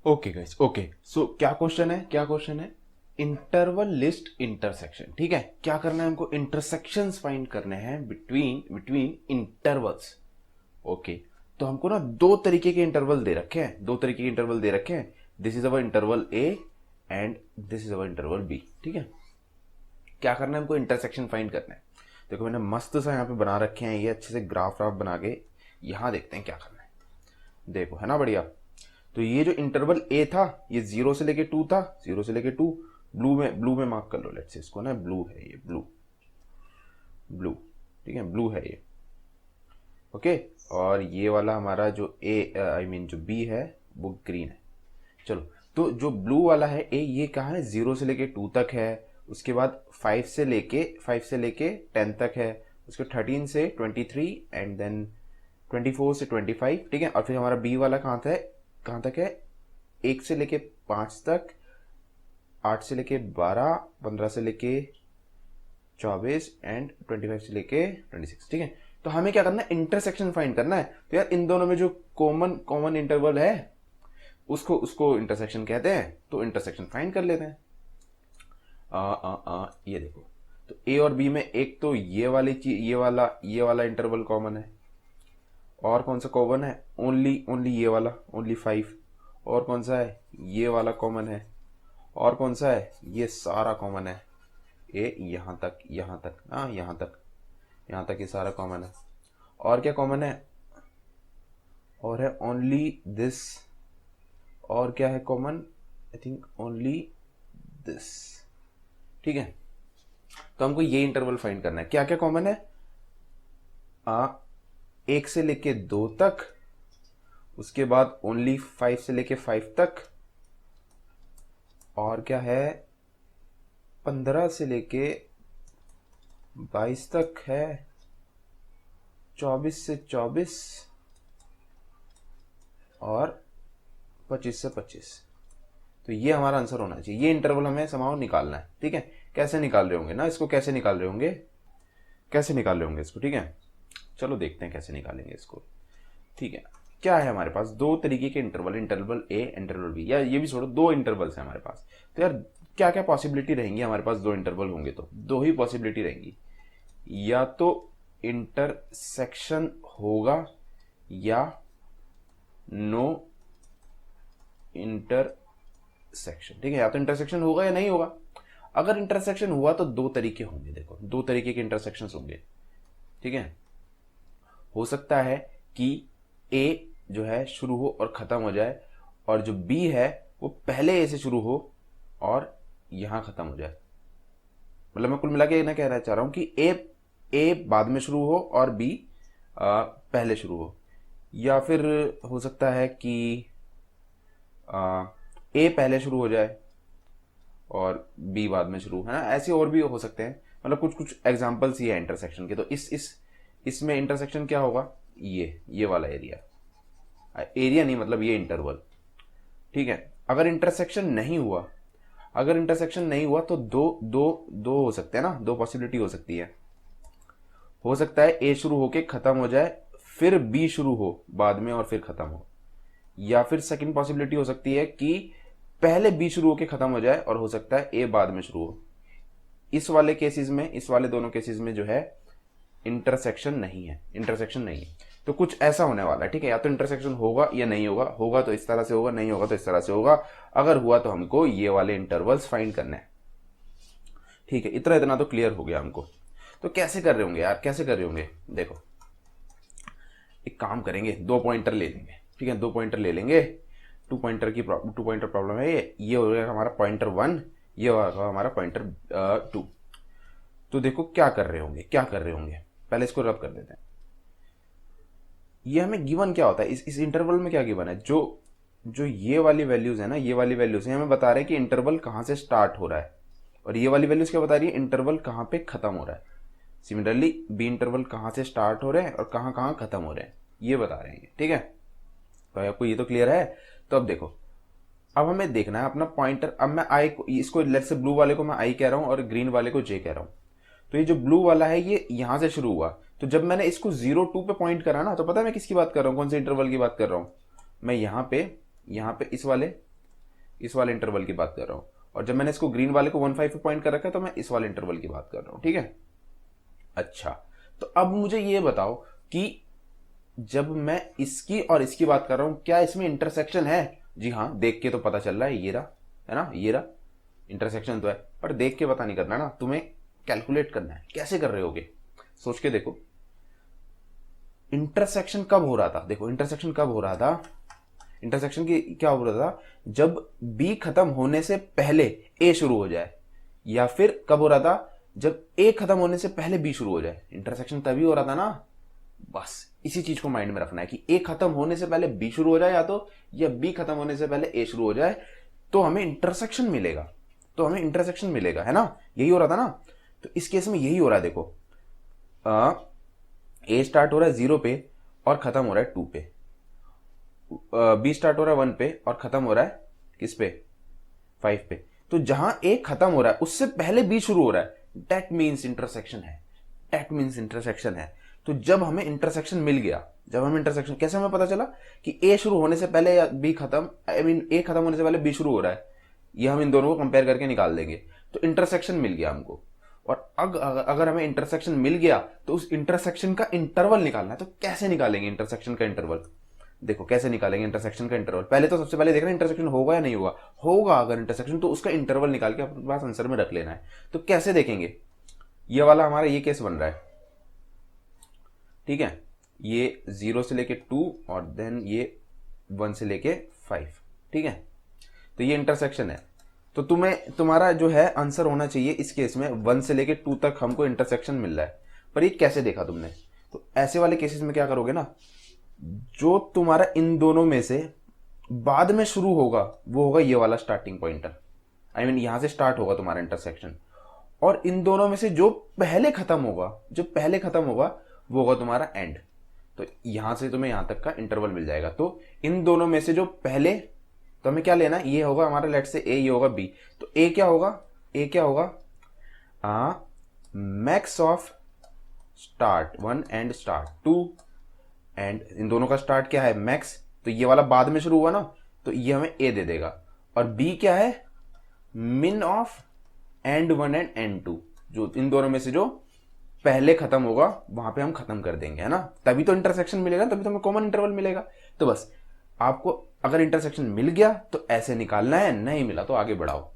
Okay guys, okay so क्या question है, क्या क्वेश्चन है? Interval list intersection. ठीक है, क्या करना है हमको? इंटरसेक्शंस फाइंड करने हैं बिटवीन बिटवीन इंटरवल्स। ओके, तो हमको ना दो तरीके के इंटरवल दे रखे हैं, दो तरीके के इंटरवल दे रखे हैं। This is our interval A and this is our interval B. ठीक है, क्या करना है हमको? इंटरसेक्शन फाइंड करना है। देखो मैंने मस्त सा यहाँ पे बना रखे हैं, ये अच्छे से ग्राफ व्राफ बना के। यहाँ देखते हैं क्या करना है। देखो है ना बढ़िया। तो ये जो इंटरवल ए था ये 0 से लेके 2 था, 0 से लेके 2। ब्लू में मार्क कर लो, लेट्स से इसको ना, ब्लू है ये, ब्लू ब्लू। ठीक है, ब्लू है ये। ओके, और ये वाला हमारा जो ए आई मीन जो बी है वो ग्रीन है। चलो, तो जो ब्लू वाला है ए, ये कहाँ है? 0 से लेके 2 तक है। उसके बाद 5 से लेके 10 तक है। उसके 13 से 23 एंड देन 24 से 25। ठीक है, और फिर हमारा बी वाला कहाँ तक है? 1 से लेके 5 तक, 8 से लेके 12, 15 से लेके 24 एंड 25 से लेके 26। ठीक है, तो हमें क्या करना है? इंटरसेक्शन फाइंड करना है। तो यार इन दोनों में जो कॉमन कॉमन इंटरवल है उसको इंटरसेक्शन कहते हैं। तो इंटरसेक्शन फाइंड कर लेते हैं। ये देखो, तो ए और बी में एक तो ये वाली चीज, ये वाला इंटरवल कॉमन है। और कौन सा कॉमन है? ओनली ये वाला, ओनली 5। और कौन सा है? ये वाला कॉमन है। और कौन सा है? ये सारा कॉमन है। ए यहाँ तक, यहाँ तक, हाँ यहाँ तक ये सारा कॉमन है। और क्या कॉमन है? और है ओनली दिस। और क्या है common? I think only this. ठीक है, तो हमको ये इंटरवल फाइंड करना है। क्या क्या कॉमन है? 1 से लेके 2 तक, उसके बाद ओनली 5 से लेके 5 तक, और क्या है 15 से लेके 22 तक है, 24 से 24 और 25 से 25। तो ये हमारा आंसर होना चाहिए। ये इंटरवल हमें समाउ निकालना है। ठीक है, कैसे निकाल रहे होंगे ना इसको? कैसे निकाल रहे होंगे इसको? ठीक है, चलो देखते हैं कैसे निकालेंगे इसको। ठीक है, क्या है हमारे पास? दो तरीके के इंटरवल ए, इंटरवल बी, या ये भी छोड़ो, दो इंटरवल्स हैं हमारे पास। तो यार क्या क्या पॉसिबिलिटी रहेंगी हमारे पास? दो इंटरवल होंगे तो दो ही पॉसिबिलिटी रहेंगी, या तो इंटरसेक्शन होगा या नो इंटरसेक्शन। ठीक है, या तो इंटरसेक्शन होगा या नहीं होगा। अगर इंटरसेक्शन हुआ तो दो तरीके होंगे। देखो, दो तरीके के इंटरसेक्शन होंगे। ठीक है, हो सकता है कि ए जो है शुरू हो और खत्म हो जाए, और जो बी है वो पहले ए से शुरू हो और यहां खत्म हो जाए। मतलब मैं कुल मिला के ना कहना चाह रहा हूं कि ए बाद में शुरू हो और बी पहले शुरू हो। या फिर हो सकता है कि ए पहले शुरू हो जाए और बी बाद में शुरू, है ना? ऐसे और भी हो सकते हैं। मतलब कुछ कुछ एग्जांपल्स ही है इंटरसेक्शन के। तो इसमें इंटरसेक्शन क्या होगा? ये वाला एरिया नहीं, मतलब ये इंटरवल। ठीक है, अगर इंटरसेक्शन नहीं हुआ तो दो हो सकते हैं ना, दो पॉसिबिलिटी हो सकती है। हो सकता है ए शुरू होके खत्म हो जाए, फिर बी शुरू हो बाद में और फिर खत्म हो। या फिर सेकंड पॉसिबिलिटी हो सकती है कि पहले बी शुरू होके खत्म हो जाए और हो सकता है ए बाद में शुरू हो। इस वाले दोनों केसेस में जो है इंटरसेक्शन नहीं है। तो कुछ ऐसा होने वाला है। ठीक है, या तो इंटरसेक्शन होगा या नहीं होगा। होगा तो इस तरह से होगा, नहीं होगा तो इस तरह से होगा। अगर हुआ तो हमको ये वाले इंटरवल्स फाइंड करने हैं। ठीक है, इतना तो क्लियर हो गया हमको। तो कैसे कर रहे होंगे यार, कैसे कर रहे होंगे? देखो, एक काम करेंगे, 2 पॉइंटर ले लेंगे। ठीक है, 2 पॉइंटर ले लेंगे। 2 पॉइंटर प्रॉब्लम है ये हो गया हमारा पॉइंटर 1, ये होगा हमारा पॉइंटर 2। तो देखो क्या कर रहे होंगे, पहले इसको रब कर देते हैं। ये हमें गिवन क्या होता है इस इंटरवल में? क्या गिवन है? जो ये वाली वैल्यूज है ना, ये वाली वैल्यूज है, हमें बता रहे हैं कि इंटरवल कहां से स्टार्ट हो रहा है, और ये वाली वैल्यूज क्या बता रही है? इंटरवल कहां पे खत्म हो रहा है। सिमिलरली बी इंटरवल कहां से स्टार्ट हो रहे हैं और कहां कहां खत्म हो रहे हैं, ये बता रहे हैं। ठीक है, तो आपको ये तो क्लियर है। तो अब देखो, अब हमें देखना है अपना पॉइंटर। अब मैं आई को, इसको लेट्स से ब्लू वाले को मैं आई कह रहा हूं और ग्रीन वाले को जे कह रहा हूं। तो ये जो ब्लू वाला है ये यहां से शुरू हुआ। तो जब मैंने इसको 0 2 पे पॉइंट करा ना, तो पता है मैं किसकी बात कर रहा हूं, कौन से इंटरवल की बात कर रहा हूं? मैं यहाँ पे इस वाले इस वाले इंटरवल की बात कर रहा हूँ, और जब मैंने इसको ग्रीन वाले को 1 5 पे पॉइंट कर रखा है तो मैं इस वाले इंटरवल की बात कर रहा हूँ, ठीक है। अच्छा, तो अब मुझे ये बताओ कि जब मैं इसकी और इसकी बात कर रहा हूं क्या इसमें इंटरसेक्शन है? जी हाँ, देख के तो पता चल रहा है, ये रहा, है ना, ये रहा, इंटरसेक्शन तो है, पर देख के पता नहीं करना ना, तुम्हें कैलकुलेट करना है। कैसे कर रहे होगे, सोच के देखो। इंटरसेक्शन कब हो रहा था? देखो इंटरसेक्शन कब हो रहा था, इंटरसेक्शन की क्या हो रहा था, जब बी खत्म होने से पहले ए शुरू हो जाए, या फिर कब हो रहा था, जब ए खत्म होने से पहले बी शुरू हो जाए। इंटरसेक्शन तभी हो रहा था ना। बस इसी चीज को माइंड में रखना है कि ए खत्म होने से पहले बी शुरू हो जाए, या बी खत्म होने से पहले ए शुरू हो जाए, तो हमें इंटरसेक्शन मिलेगा, तो हमें इंटरसेक्शन मिलेगा, है ना। यही हो रहा था ना। तो इस केस में यही हो रहा है। देखो ए स्टार्ट हो रहा है 0 पे और खत्म हो रहा है 2 पे, बी स्टार्ट हो रहा है 1 पे और खत्म हो रहा है किस पे, 5 पे। तो जहां ए खत्म हो रहा है उससे पहले बी शुरू हो रहा है, दैट मीन्स इंटरसेक्शन है, दैट मीन्स इंटरसेक्शन है। तो जब हमें इंटरसेक्शन मिल गया, जब हमें इंटरसेक्शन, कैसे हमें पता चला कि ए शुरू होने से पहले या बी खत्म, आई मीन ए खत्म होने से पहले बी शुरू हो रहा है, ये हम इन दोनों को कंपेयर करके निकाल देंगे। तो इंटरसेक्शन मिल गया हमको, और अगर हमें इंटरसेक्शन मिल गया तो उस इंटरसेक्शन का इंटरवल निकालना है। तो कैसे निकालेंगे इंटरसेक्शन का इंटरवल? देखो कैसे निकालेंगे इंटरसेक्शन का इंटरवल। पहले तो सबसे पहले देखना इंटरसेक्शन होगा या नहीं होगा। होगा अगर इंटरसेक्शन, तो उसका इंटरवल निकाल के अपने पास आंसर में रख लेना है। तो कैसे देखेंगे, ये वाला हमारा ये केस बन रहा है, ठीक है, ये 0 से लेके 2 और देन ये 1 से लेके 5, ठीक है। तो ये इंटरसेक्शन है। तो तुम्हारा जो है आंसर होना चाहिए इस केस में 1 से लेके 2 तक हमको इंटरसेक्शन मिल रहा है। पर ये कैसे देखा तुमने? तो ऐसे वाले केसेस में क्या करोगे ना, जो तुम्हारा इन दोनों में से बाद में शुरू होगा वो होगा ये वाला स्टार्टिंग पॉइंटर, आई मीन यहां से स्टार्ट होगा तुम्हारा इंटरसेक्शन। और इन दोनों में से जो पहले खत्म होगा, जो पहले खत्म होगा वो होगा तुम्हारा एंड। तो यहां से तुम्हें यहां तक का इंटरवल मिल जाएगा। तो इन दोनों में से जो पहले, तो हमें क्या लेना, ये होगा हमारा लेट से ए, ये होगा बी। तो ए क्या होगा, ए क्या होगा, max of start 1 and start 2, and in दोनों का स्टार्ट क्या है, मैक्स। तो ये वाला बाद में शुरू हुआ ना, तो ये हमें ए दे देगा। और बी क्या है, मिन ऑफ एंड 1 एंड एंड 2, जो इन दोनों में से जो पहले खत्म होगा वहां पे हम खत्म कर देंगे, है ना। तभी तो इंटरसेक्शन मिलेगा, तभी तो हमें कॉमन इंटरवल मिलेगा। तो बस आपको अगर इंटरसेक्शन मिल गया तो ऐसे निकालना है, नहीं मिला तो आगे बढ़ाओ।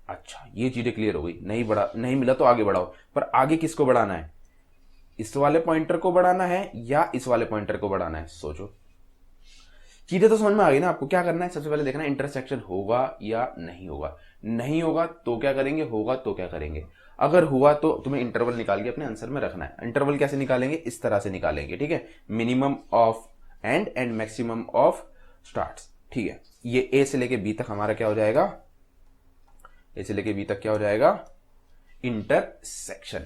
अच्छा, ये चीजें क्लियर हो गई। नहीं मिला तो आगे बढ़ाओ। पर आगे किसको बढ़ाना है, इस वाले पॉइंटर को बढ़ाना है या इस वाले पॉइंटर को बढ़ाना है? सोचो। चीजें तो समझ में आ गई ना आपको। क्या करना है, सबसे पहले देखना है इंटरसेक्शन होगा या नहीं होगा। नहीं होगा तो क्या करेंगे, होगा तो क्या करेंगे। अगर हुआ तो तुम्हें इंटरवल निकाल के अपने आंसर में रखना है। इंटरवल कैसे निकालेंगे, इस तरह से निकालेंगे, ठीक है। Minimum of and maximum of starts, ठीक है। ये ए से लेके बी तक हमारा क्या हो जाएगा, ए से लेके बी तक क्या हो जाएगा, इंटरसेक्शन,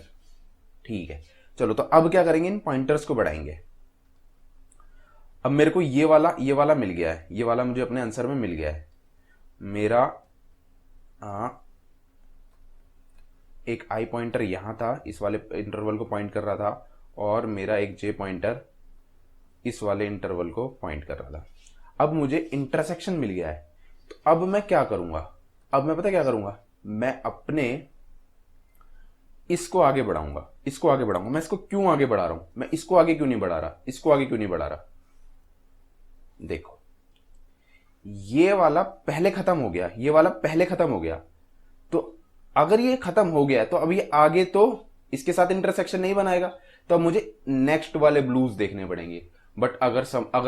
ठीक है। चलो, तो अब क्या करेंगे, इन पॉइंटर्स को बढ़ाएंगे। अब मेरे को ये वाला मिल गया है, ये वाला मुझे अपने आंसर में मिल गया है। मेरा एक आई पॉइंटर यहां था, इस वाले इंटरवल को पॉइंट कर रहा था, और मेरा एक जे पॉइंटर इस वाले इंटरवल को पॉइंट कर रहा था। अब मुझे इंटरसेक्शन मिल गया है। तो अब मैं क्या करूंगा, अब मैं पता क्या करूंगा, मैं अपने इसको आगे बढ़ाऊंगा, इसको आगे बढ़ाऊंगा। मैं इसको क्यों आगे बढ़ा रहा हूं, मैं इसको आगे क्यों नहीं बढ़ा रहा, इसको आगे क्यों नहीं बढ़ा रहा? देखो, ये वाला पहले खत्म हो गया, ये वाला पहले खत्म हो गया। तो अगर ये खत्म हो गया तो अब ये आगे तो इसके साथ इंटरसेक्शन नहीं बनाएगा, तो अब मुझे नेक्स्ट वाले ब्लूज देखने पड़ेंगे। बट अगर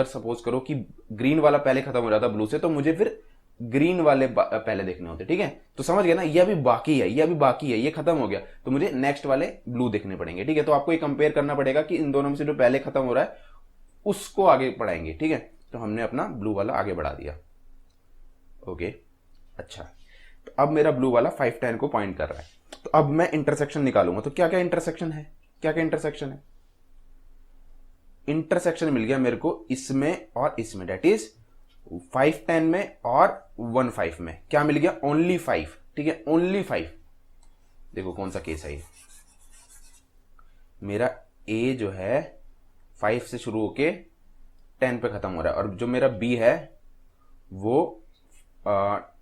सपोज करो कि ग्रीन वाला पहले खत्म हो जाता ब्लू से, तो मुझे फिर ग्रीन वाले पहले देखने होते, ठीक है। तो समझ गया ना, ये अभी बाकी है, ये अभी बाकी है, ये खत्म हो गया, तो मुझे नेक्स्ट वाले ब्लू देखने पड़ेंगे, ठीक है। तो आपको ये कंपेयर करना पड़ेगा कि इन दोनों में से जो पहले खत्म हो रहा है उसको आगे बढ़ाएंगे, ठीक है। तो हमने अपना ब्लू वाला आगे बढ़ा दिया, ओके। अच्छा, तो अब मेरा ब्लू वाला 5 10 को पॉइंट कर रहा है। तो अब मैं इंटरसेक्शन निकालूंगा। तो क्या क्या इंटरसेक्शन है, क्या क्या इंटरसेक्शन है? इंटरसेक्शन मिल गया मेरे को इसमें और इसमें, डेट इज 5 10 में और 1 5 में। क्या मिल गया, ओनली 5, ठीक है, ओनली 5। देखो कौन सा केस है ये, मेरा ए जो है 5 से शुरू होके 10 पे खत्म हो रहा है, और जो मेरा बी है वो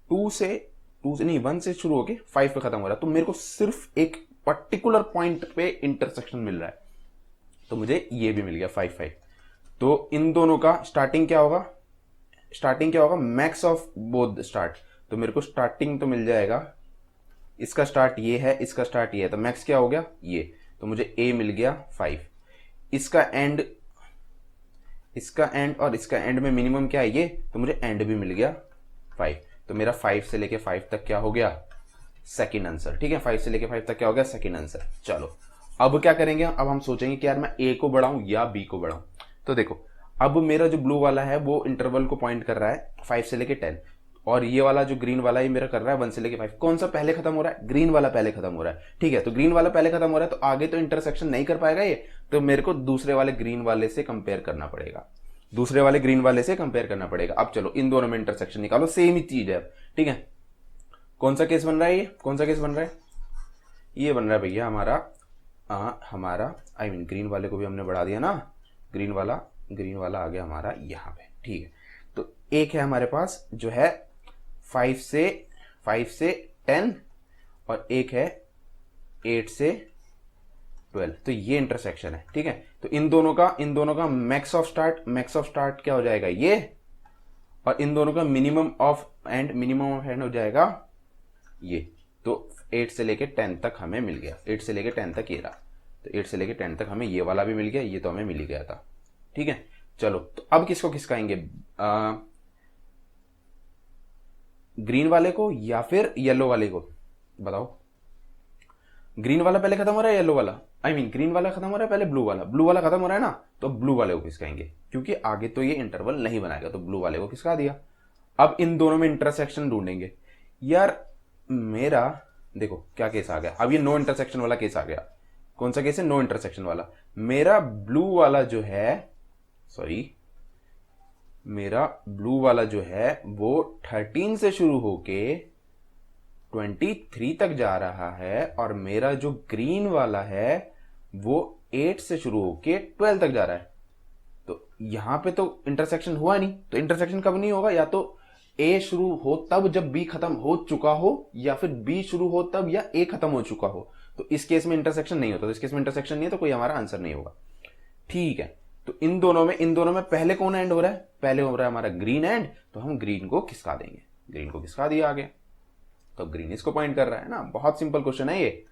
टू से नहीं 1 से शुरू होके 5 पे खत्म हो रहा है, तो मेरे को सिर्फ एक पर्टिकुलर पॉइंट पे इंटरसेक्शन मिल रहा है, तो मुझे ये भी मिल गया 5 5। तो इन दोनों का स्टार्टिंग क्या होगा, मैक्स ऑफ बोथ स्टार्ट। तो मेरे को स्टार्टिंग तो मिल जाएगा, इसका स्टार्ट ये है, इसका स्टार्ट ये है, तो मैक्स क्या हो गया ये, तो मुझे ए मिल गया 5। इसका एंड और इसका एंड में मिनिमम क्या है ये, तो मुझे एंड भी मिल गया 5। तो मेरा 5 से लेके 5 तक क्या हो गया, सेकंड आंसर। ठीक है, 5 से लेके 5 तक क्या हो गया, सेकंड आंसर। चलो अब क्या करेंगे, अब हम सोचेंगे कि यार मैं ए को बढ़ाऊं या बी को बढ़ाऊं। तो देखो अब मेरा जो ब्लू वाला है वो इंटरवल को पॉइंट कर रहा है 5 से लेके 10, और ये वाला जो ग्रीन वाला है मेरा कर रहा है 1 से लेके 5। कौन सा पहले खत्म हो रहा है, ग्रीन वाला पहले खत्म हो रहा है। ठीक है, तो ग्रीन वाला पहले खत्म हो रहा है, तो आगे तो इंटरसेक्शन नहीं कर पाएगा ये, तो मेरे को दूसरे वाले ग्रीन वाले से कंपेयर करना पड़ेगा, अब चलो इन दोनों में इंटरसेक्शन निकालो, सेम ही चीज है। ठीक है, कौन सा केस बन रहा है ये, ये बन रहा है भैया हमारा आई मीन ग्रीन वाले को भी हमने बढ़ा दिया ना, ग्रीन वाला आ गया हमारा यहाँ पे। ठीक है, तो एक है हमारे पास जो है 5 से 10 और एक है 8 से 12, तो ये इंटरसेक्शन है। ठीक है, तो इन दोनों का मैक्स ऑफ स्टार्ट क्या हो जाएगा ये, और इन दोनों का मिनिमम ऑफ एंड हो जाएगा ये। तो 8 से लेके 10 तक हमें मिल गया, 8 से लेके 10 तक ये रहा, तो 8 से लेके 10 तक हमें ये वाला भी मिल गया, ये तो हमें मिल ही गया था। ठीक है, चलो तो अब किसको खिसकाएंगे, ग्रीन वाले को या फिर येलो वाले को, बताओ। ग्रीन वाला पहले खत्म हो रहा है, येलो वाला ग्रीन वाला खत्म हो रहा है पहले, ब्लू वाला खत्म हो रहा है ना, तो ब्लू वाले को खिसकाएंगे, क्योंकि आगे तो ये इंटरवल नहीं बनाएगा, तो ब्लू वाले को खिसका दिया। अब इन दोनों में इंटरसेक्शन ढूंढेंगे। यार मेरा देखो क्या केस आ गया, अब ये नो इंटरसेक्शन वाला केस आ गया। कौन सा केस है, नो इंटरसेक्शन वाला। मेरा ब्लू वाला जो है वो 13 से शुरू होके 23 तक जा रहा है, और मेरा जो ग्रीन वाला है वो 8 से शुरू होके 12 तक जा रहा है। तो यहां पे तो इंटरसेक्शन हुआ नहीं, तो इंटरसेक्शन कब नहीं होगा, या तो ए शुरू हो तब जब बी खत्म हो चुका हो, या फिर बी शुरू हो तब या ए खत्म हो चुका हो। तो इस केस में इंटरसेक्शन नहीं होता, तो इस केस में इंटरसेक्शन नहीं है, तो कोई हमारा आंसर नहीं होगा। ठीक है, तो इन दोनों में पहले कौन एंड हो रहा है, पहले हो रहा है हमारा ग्रीन एंड, तो हम ग्रीन को खिसका देंगे, ग्रीन को खिसका दिया आगे, तो ग्रीन इसको पॉइंट कर रहा है ना। बहुत सिंपल क्वेश्चन है ये,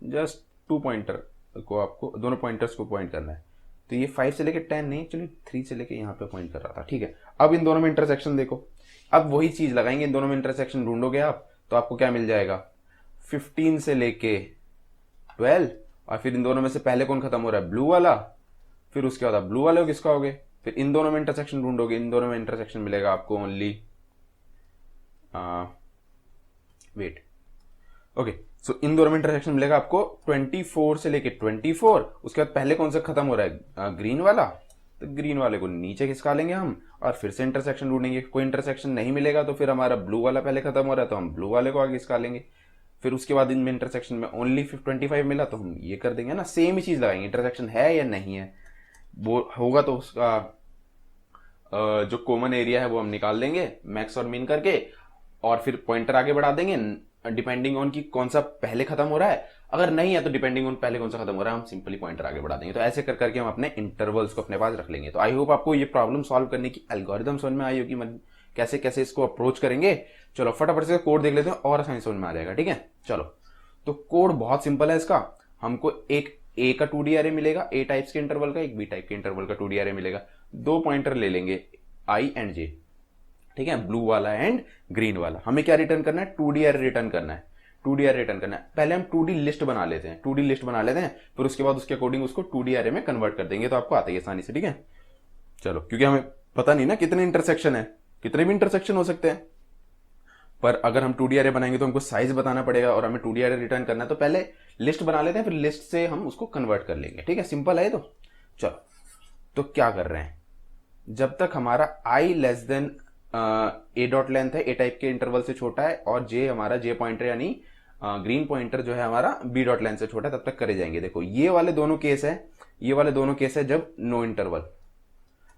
जस्ट 2 पॉइंटर को आपको दोनों पॉइंटर्स को पॉइंट करना है। तो ये 5 से लेके 10 नहीं, चलिए 3 से लेके यहाँ पे पॉइंट कर रहा था। ठीक है, अब इन दोनों में इंटरसेक्शन देखो, अब वही चीज लगाएंगे, इन दोनों में इंटरसेक्शन ढूंढोगे आप, तो आपको क्या मिल जाएगा, 15 से लेके 12, और फिर इन दोनों में से पहले कौन खत्म हो रहा है, ब्लू वाला, फिर उसके बाद आप ब्लू वाले को किसका होगे, फिर इन दोनों में इंटरसेक्शन ढूंढोगे, इन दोनों में इंटरसेक्शन मिलेगा आपको ओनली वेट ओके, सो इन दोनों में इंटरसेक्शन मिलेगा आपको 24 से लेके 24, उसके बाद पहले कौन सा खत्म हो रहा है, ग्रीन वाला, तो ग्रीन वाले को नीचे खिसका लेंगे हम, और फिर से इंटरसेक्शन ढूंढेंगे। कोई इंटरसेक्शन नहीं मिलेगा तो फिर हमारा ब्लू वाला पहले खत्म हो रहा है, तो हम ब्लू वाले को आगे खिसका लेंगे। फिर उसके बाद इनमें इंटरसेक्शन में ओनली 25 मिला, तो हम ये कर देंगे ना, सेम ही चीज लगाएंगे, इंटरसेक्शन है या नहीं है, वो होगा तो उसका जो कॉमन एरिया है वो हम निकाल लेंगे मैक्स और मिन करके, और फिर पॉइंटर आगे बढ़ा देंगे डिपेंडिंग ऑन कि कौन सा पहले खत्म हो रहा है। अगर नहीं है तो डिपेंडिंग ऑन पहले कौन सा खत्म हो रहा है, हम सिंपली पॉइंटर आगे बढ़ा देंगे। तो ऐसे कर करके हम अपने इंटरवल्स को अपने पास रख लेंगे। तो आई होप आपको ये प्रॉब्लम सॉल्व करने की एल्गोरिथम समझ में आई होगी, कैसे कैसे इसको अप्रोच करेंगे। चलो फटाफट से कोड देख लेते हैं और आसानी समझ में आ जाएगा। ठीक है, चलो तो कोड बहुत सिंपल है इसका। हमको एक ए का 2D एरे मिलेगा, ए टाइप्स के इंटरवल का, एक बी टाइप के इंटरवल का 2D एरे मिलेगा। 2 पॉइंटर ले लेंगे आई एंड जे, ठीक है, ब्लू वाला एंड ग्रीन वाला। हमें क्या रिटर्न करना है, 2D एरे रिटर्न करना है। 2D एरे रिटर्न करना है, पहले हम 2D लिस्ट बना लेते हैं, 2D लिस्ट बना लेते हैं, फिर उसके बाद उसके अकॉर्डिंग उसको 2D एरे में कन्वर्ट कर देंगे, तो आपको आता है आसानी से। ठीक है, चलो क्योंकि हमें पता नहीं ना कितने इंटरसेक्शन है, कितने भी इंटरसेक्शन हो सकते हैं, पर अगर हम 2D एरे बनाएंगे तो हमको साइज बताना पड़ेगा और हमें 2D एरे रिटर्न करना है, तो पहले लिस्ट बना लेते हैं, फिर लिस्ट से हम उसको कन्वर्ट कर लेंगे। ठीक है, सिंपल है। तो चलो तो क्या कर रहे हैं, जब तक हमारा i less than A dot length है, ए टाइप के इंटरवल से छोटा है, और जे हमारा जे पॉइंटर यानी ग्रीन पॉइंटर जो है हमारा बी डॉट लेंथ से छोटा है, तब तक करे जाएंगे। देखो ये वाले दोनों केस है, ये वाले दोनों केस है जब नो इंटरवल,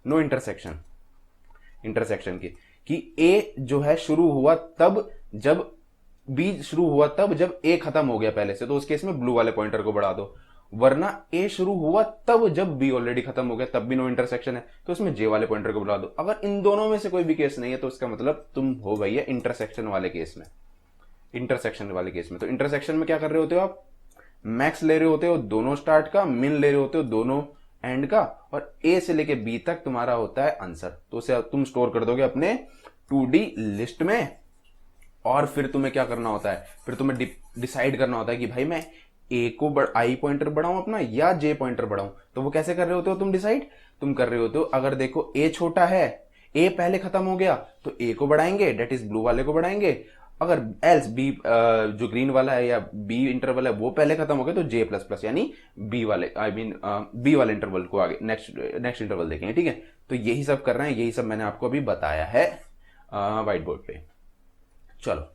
नो इंटरसेक्शन की, कि ए जो है शुरू हुआ तब जब बी शुरू हुआ तब जब ए खत्म हो गया पहले से, तो उस केस में ब्लू वाले पॉइंटर को बढ़ा दो। वरना ए शुरू हुआ तब जब बी ऑलरेडी खत्म हो गया, तब भी नो इंटरसेक्शन है, तो इसमें जे वाले पॉइंटर को बढ़ा दो। अगर इन दोनों में से कोई भी केस नहीं है तो इसका मतलब तुम हो भैया इंटरसेक्शन वाले केस में। इंटरसेक्शन वाले केस में, तो इंटरसेक्शन में क्या कर रहे होते हो आप, मैक्स ले रहे होते हो दोनों स्टार्ट का, मिन ले रहे होते हो दोनों एंड का, और ए से लेके बी तक तुम्हारा होता है आंसर। तो उसे तुम स्टोर कर दोगे अपने 2D लिस्ट में। और फिर तुम्हें क्या करना होता है, फिर तुम्हें डिसाइड करना होता है कि भाई मैं ए को आई पॉइंटर बढ़ाऊं अपना या जे पॉइंटर बढ़ाऊं। तो वो कैसे कर रहे होते हो तुम डिसाइड, तुम कर रहे होते हो, अगर देखो ए छोटा है, ए पहले खत्म हो गया तो ए को बढ़ाएंगे, डेट इज ब्लू वाले को बढ़ाएंगे। अगर एल्स बी जो ग्रीन वाला है या बी इंटरवल है वो पहले खत्म हो गया तो जे प्लस प्लस यानी बी वाले बी वाले इंटरवल को आगे नेक्स्ट इंटरवल देखेंगे। ठीक है, तो यही सब कर रहे हैं, यही सब मैंने आपको अभी बताया है व्हाइट बोर्ड पे। चलो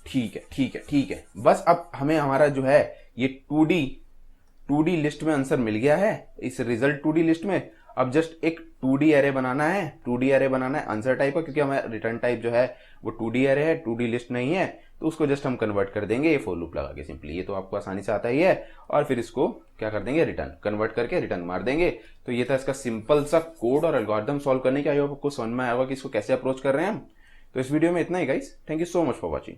ठीक है ठीक है ठीक है, बस अब हमें हमारा जो है ये 2D लिस्ट में आंसर मिल गया है, इस रिजल्ट 2D लिस्ट में। अब जस्ट एक 2D एरे बनाना है, 2D एरे बनाना है आंसर टाइप का, क्योंकि हमारा रिटर्न टाइप जो है वो 2D एरे है, 2D लिस्ट नहीं है, तो उसको जस्ट हम कन्वर्ट कर देंगे ये फॉर लूप लगा के सिंपली। ये तो आपको आसानी से आता ही है। और फिर इसको क्या कर देंगे, रिटर्न कन्वर्ट करके रिटर्न मार देंगे। तो ये था इसका सिंपल सा कोड और एल्गोरिथम सॉल्व करने का। आई होप आपको समझ में आएगा कि इसको कैसे अप्रोच कर रहे हैं हम। तो इस वीडियो में इतना ही guys, thank you so much for watching.